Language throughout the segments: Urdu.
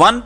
1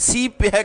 CPEC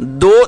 2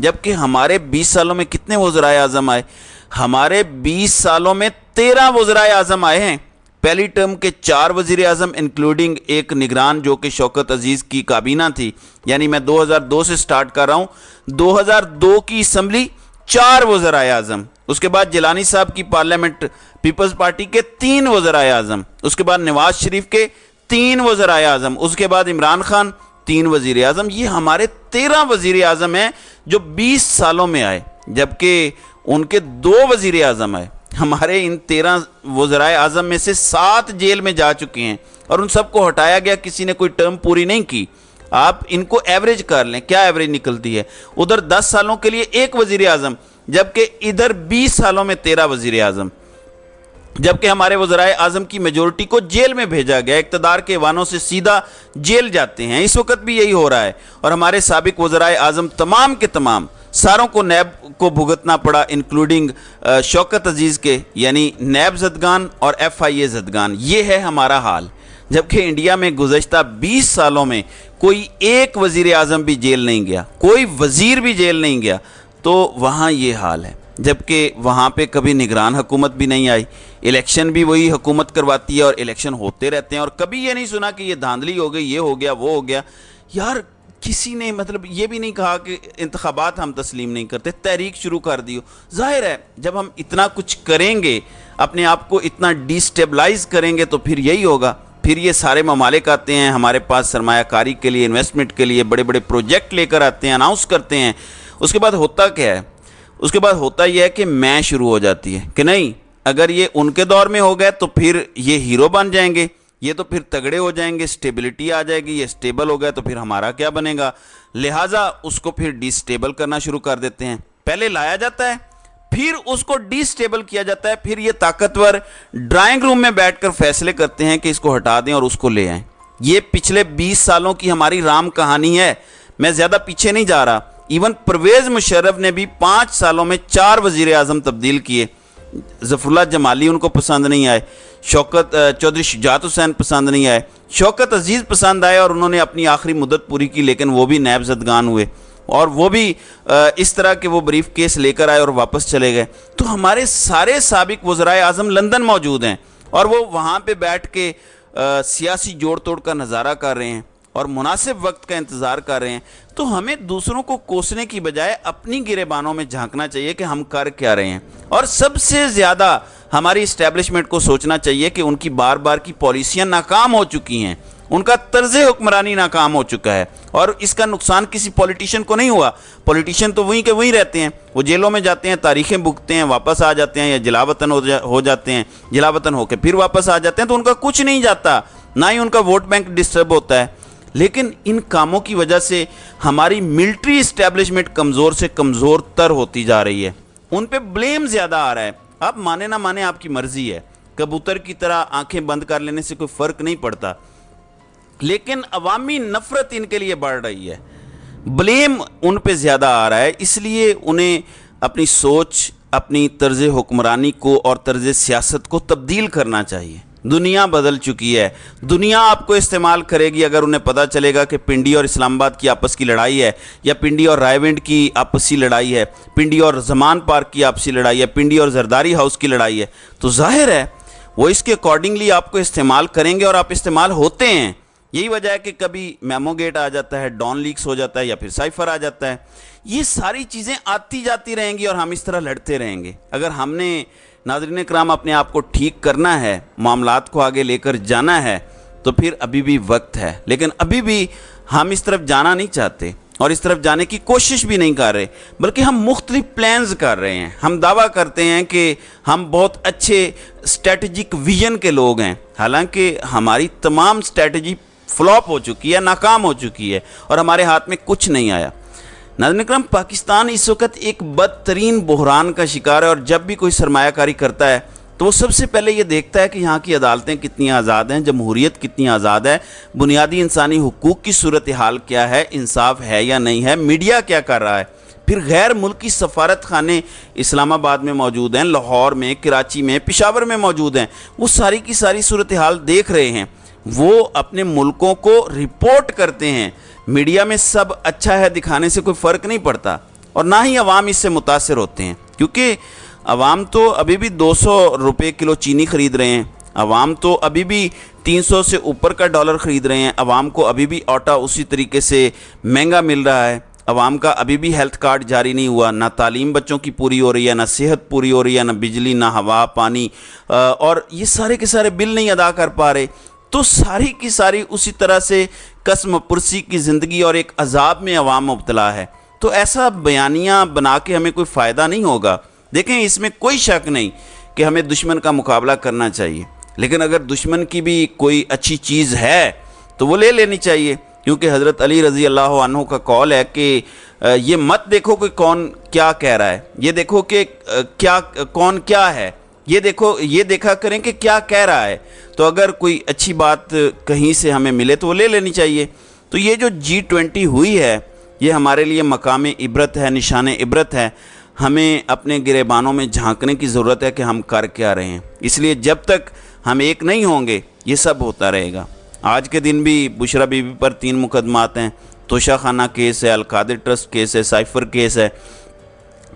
جبکہ ہمارے 20 سالوں میں کتنے وزرائے اعظم آئے؟ ہمارے 20 سالوں میں 13 وزرائے اعظم آئے ہیں. پہلی ٹرم کے 4 وزیر اعظم انکلوڈنگ ایک نگران جو کہ شوکت عزیز کی کابینہ تھی، یعنی میں 2002 سے سٹارٹ کر رہا ہوں. 2002 کی اسمبلی 4 وزرائے اعظم، اس کے بعد جیلانی صاحب کی پارلیمنٹ پیپلز پارٹی کے 3 وزرائے اعظم، اس کے بعد نواز شریف کے 3 وزرائے اعظم، اس کے بعد عمران خان 3 وزیر اعظم. یہ ہمارے 13 وزیر اعظم ہیں جو 20 سالوں میں آئے، جبکہ ان کے 2 وزیر اعظم آئے. ہمارے ان 13 وزرائے اعظم میں سے 7 جیل میں جا چکے ہیں اور ان سب کو ہٹایا گیا، کسی نے کوئی ٹرم پوری نہیں کی. آپ ان کو ایوریج کر لیں، کیا ایوریج نکلتی ہے؟ ادھر 10 سالوں کے لیے 1 وزیر اعظم، جبکہ ادھر 20 سالوں میں 13 وزیر اعظم. جبکہ ہمارے وزرائے اعظم کی میجورٹی کو جیل میں بھیجا گیا، اقتدار کے ایوانوں سے سیدھا جیل جاتے ہیں. اس وقت بھی یہی ہو رہا ہے. اور ہمارے سابق وزرائے اعظم تمام کے تمام ساروں کو نیب کو بھگتنا پڑا، انکلوڈنگ شوکت عزیز کے، یعنی نیب زدگان اور ایف آئی اے زدگان. یہ ہے ہمارا حال. جبکہ انڈیا میں گزشتہ 20 سالوں میں کوئی ایک وزیر اعظم بھی جیل نہیں گیا، کوئی وزیر بھی جیل نہیں گیا. تو وہاں یہ حال ہے. جبکہ وہاں پہ کبھی نگران حکومت بھی نہیں آئی، الیکشن بھی وہی حکومت کرواتی ہے اور الیکشن ہوتے رہتے ہیں، اور کبھی یہ نہیں سنا کہ یہ دھاندلی ہو گئی، یہ ہو گیا، وہ ہو گیا. یار کسی نے مطلب یہ بھی نہیں کہا کہ انتخابات ہم تسلیم نہیں کرتے، تحریک شروع کر دی ہو. ظاہر ہے جب ہم اتنا کچھ کریں گے، اپنے آپ کو اتنا ڈیسٹیبلائز کریں گے، تو پھر یہی ہوگا. پھر یہ سارے ممالک آتے ہیں ہمارے پاس سرمایہ کاری کے لیے، انویسٹمنٹ کے لیے، بڑے بڑے پروجیکٹ لے کر آتے ہیں، اناؤنس کرتے ہیں. اس کے بعد ہوتا کیا ہے؟ اس کے بعد ہوتا یہ ہے کہ میں شروع ہو جاتی ہے کہ نہیں، اگر یہ ان کے دور میں ہو گئے تو پھر یہ ہیرو بن جائیں گے، یہ تو پھر تگڑے ہو جائیں گے، سٹیبلٹی آ جائے گی، یہ سٹیبل ہو گئے تو پھر ہمارا کیا بنے گا؟ لہٰذا اس کو پھر ڈی سٹیبل کرنا شروع کر دیتے ہیں. پہلے لایا جاتا ہے، پھر اس کو ڈی سٹیبل کیا جاتا ہے، پھر یہ طاقتور ڈرائنگ روم میں بیٹھ کر فیصلے کرتے ہیں کہ اس کو ہٹا دیں اور اس کو لے آئیں. یہ پچھلے 20 سالوں کی ہماری رام کہانی ہے. میں زیادہ پیچھے نہیں جا رہا. ایون پرویز مشرف نے بھی 5 سالوں میں 4 وزیر اعظم تبدیل کیے. ظفر اللہ جمالی ان کو پسند نہیں آئے، شوکت چودھری شجاعت حسین پسند نہیں آئے، شوکت عزیز پسند آئے اور انہوں نے اپنی آخری مدت پوری کی، لیکن وہ بھی نیب زدگان ہوئے اور وہ بھی اس طرح کہ وہ بریف کیس لے کر آئے اور واپس چلے گئے. تو ہمارے سارے سابق وزرائے اعظم لندن موجود ہیں اور وہ وہاں پہ بیٹھ کے سیاسی جوڑ توڑ کا نظارہ کر رہے ہیں اور مناسب وقت کا انتظار کر رہے ہیں. تو ہمیں دوسروں کو کوسنے کی بجائے اپنی گریبانوں میں جھانکنا چاہیے کہ ہم کر کیا رہے ہیں. اور سب سے زیادہ ہماری اسٹیبلشمنٹ کو سوچنا چاہیے کہ ان کی بار بار کی پالیسیاں ناکام ہو چکی ہیں، ان کا طرز حکمرانی ناکام ہو چکا ہے، اور اس کا نقصان کسی پولیٹیشین کو نہیں ہوا. پولیٹیشین تو وہیں کے وہیں رہتے ہیں، وہ جیلوں میں جاتے ہیں، تاریخیں بکتے ہیں، واپس آ جاتے ہیں، یا جلا وطن ہو جاتے ہیں، جلا وطن ہو کے پھر واپس آ جاتے ہیں. تو ان کا کچھ نہیں جاتا، نہ ہی ان کا ووٹ بینک ڈسٹرب ہوتا ہے. لیکن ان کاموں کی وجہ سے ہماری ملٹری اسٹیبلشمنٹ کمزور سے کمزور تر ہوتی جا رہی ہے. ان پہ بلیم زیادہ آ رہا ہے. آپ مانے نہ مانے آپ کی مرضی ہے، کبوتر کی طرح آنکھیں بند کر لینے سے کوئی فرق نہیں پڑتا، لیکن عوامی نفرت ان کے لیے بڑھ رہی ہے، بلیم ان پہ زیادہ آ رہا ہے. اس لیے انہیں اپنی سوچ، اپنی طرز حکمرانی کو اور طرز سیاست کو تبدیل کرنا چاہیے. دنیا بدل چکی ہے، دنیا آپ کو استعمال کرے گی اگر انہیں پتہ چلے گا کہ پنڈی اور اسلام آباد کی آپس کی لڑائی ہے، یا پنڈی اور رائے ونڈ کی آپسی لڑائی ہے، پنڈی اور زمان پارک کی آپسی لڑائی ہے، پنڈی اور زرداری ہاؤس کی لڑائی ہے. تو ظاہر ہے وہ اس کے اکارڈنگلی آپ کو استعمال کریں گے، اور آپ استعمال ہوتے ہیں. یہی وجہ ہے کہ کبھی میمو گیٹ آ جاتا ہے، ڈان لیکس ہو جاتا ہے، یا پھر سائفر آ جاتا ہے. یہ ساری چیزیں آتی جاتی رہیں گی اور ہم اس طرح لڑتے رہیں گے. اگر ہم نے ناظرین کرام اپنے آپ کو ٹھیک کرنا ہے، معاملات کو آگے لے کر جانا ہے، تو پھر ابھی بھی وقت ہے. لیکن ابھی بھی ہم اس طرف جانا نہیں چاہتے اور اس طرف جانے کی کوشش بھی نہیں کر رہے، بلکہ ہم مختلف پلانز کر رہے ہیں. ہم دعویٰ کرتے ہیں کہ ہم بہت اچھے اسٹریٹجک ویژن کے لوگ ہیں، حالانکہ ہماری تمام اسٹریٹجی فلاپ ہو چکی ہے، ناکام ہو چکی ہے، اور ہمارے ہاتھ میں کچھ نہیں آیا. ناظرین اکرام، پاکستان اس وقت ایک بدترین بحران کا شکار ہے، اور جب بھی کوئی سرمایہ کاری کرتا ہے تو وہ سب سے پہلے یہ دیکھتا ہے کہ یہاں کی عدالتیں کتنی آزاد ہیں، جمہوریت کتنی آزاد ہے، بنیادی انسانی حقوق کی صورتحال کیا ہے، انصاف ہے یا نہیں ہے، میڈیا کیا کر رہا ہے. پھر غیر ملکی سفارت خانے اسلام آباد میں موجود ہیں، لاہور میں، کراچی میں، پشاور میں موجود ہیں. وہ ساری کی ساری صورتحال دیکھ رہے ہیں، وہ اپنے ملکوں کو رپورٹ کرتے ہیں. میڈیا میں سب اچھا ہے دکھانے سے کوئی فرق نہیں پڑتا. اور نہ ہی عوام اس سے متاثر ہوتے ہیں، کیونکہ عوام تو ابھی بھی 200 روپے کلو چینی خرید رہے ہیں، عوام تو ابھی بھی 300 سے اوپر کا ڈالر خرید رہے ہیں، عوام کو ابھی بھی آٹا اسی طریقے سے مہنگا مل رہا ہے، عوام کا ابھی بھی ہیلتھ کارڈ جاری نہیں ہوا، نہ تعلیم بچوں کی پوری ہو رہی ہے، نہ صحت پوری ہو رہی ہے، نہ بجلی، نہ ہوا، پانی، اور یہ سارے کے سارے بل نہیں ادا کر پا رہے، تو ساری کی ساری اسی طرح سے قسم پرسی کی زندگی اور ایک عذاب میں عوام مبتلا ہے۔ تو ایسا بیانیہ بنا کے ہمیں کوئی فائدہ نہیں ہوگا۔ دیکھیں، اس میں کوئی شک نہیں کہ ہمیں دشمن کا مقابلہ کرنا چاہیے، لیکن اگر دشمن کی بھی کوئی اچھی چیز ہے تو وہ لے لینی چاہیے، کیونکہ حضرت علی رضی اللہ عنہ کا قول ہے کہ یہ مت دیکھو کہ کون کیا کہہ رہا ہے، یہ دیکھو کہ کون کیا ہے، یہ دیکھا کریں کہ کیا کہہ رہا ہے۔ تو اگر کوئی اچھی بات کہیں سے ہمیں ملے تو وہ لے لینی چاہیے۔ تو یہ جو G20 ہوئی ہے، یہ ہمارے لیے مقام عبرت ہے، نشان عبرت ہے۔ ہمیں اپنے گریبانوں میں جھانکنے کی ضرورت ہے کہ ہم کر کیا رہے ہیں، اس لیے جب تک ہم ایک نہیں ہوں گے یہ سب ہوتا رہے گا۔ آج کے دن بھی بشرا بی بی پر 3 مقدمات ہیں، توشہ خانہ کیس ہے، القادر ٹرسٹ کیس ہے، سائفر کیس ہے۔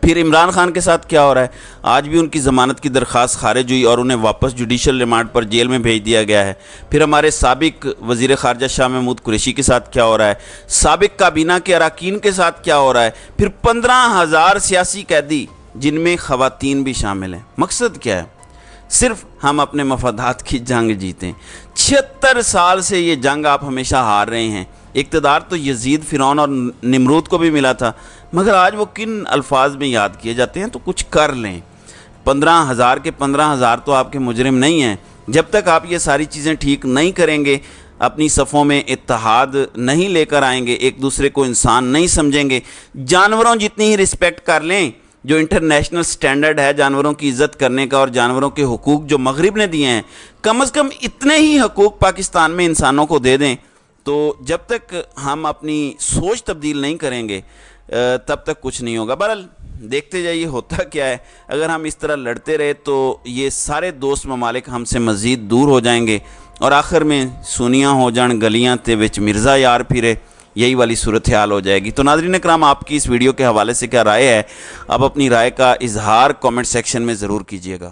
پھر عمران خان کے ساتھ کیا ہو رہا ہے، آج بھی ان کی ضمانت کی درخواست خارج ہوئی اور انہیں واپس جوڈیشل ریمانڈ پر جیل میں بھیج دیا گیا ہے۔ پھر ہمارے سابق وزیر خارجہ شاہ محمود قریشی کے ساتھ کیا ہو رہا ہے، سابق کابینہ کے اراکین کے ساتھ کیا ہو رہا ہے، پھر 15,000 سیاسی قیدی جن میں خواتین بھی شامل ہیں۔ مقصد کیا ہے؟ صرف ہم اپنے مفادات کی جنگ جیتیں۔ 76 سال سے یہ جنگ آپ ہمیشہ ہار رہے ہیں۔ اقتدار تو یزید، فرعون اور نمرود کو بھی ملا تھا، مگر آج وہ کن الفاظ میں یاد کیے جاتے ہیں؟ تو کچھ کر لیں۔ 15,000 کے 15,000 تو آپ کے مجرم نہیں ہیں۔ جب تک آپ یہ ساری چیزیں ٹھیک نہیں کریں گے، اپنی صفوں میں اتحاد نہیں لے کر آئیں گے، ایک دوسرے کو انسان نہیں سمجھیں گے، جانوروں جتنی ہی رسپیکٹ کر لیں، جو انٹرنیشنل سٹینڈرڈ ہے جانوروں کی عزت کرنے کا اور جانوروں کے حقوق جو مغرب نے دیے ہیں، کم از کم اتنے ہی حقوق پاکستان میں انسانوں کو دے دیں۔ تو جب تک ہم اپنی سوچ تبدیل نہیں کریں گے تب تک کچھ نہیں ہوگا۔ بہرحال دیکھتے جائیے ہوتا کیا ہے۔ اگر ہم اس طرح لڑتے رہے تو یہ سارے دوست ممالک ہم سے مزید دور ہو جائیں گے، اور آخر میں سونیاں ہو جان گلیاں تے وچ مرزا یار پھرے، یہی والی صورتحال ہو جائے گی۔ تو ناظرین کرام، آپ کی اس ویڈیو کے حوالے سے کیا رائے ہے؟ آپ اپنی رائے کا اظہار کامنٹ سیکشن میں ضرور کیجیے گا۔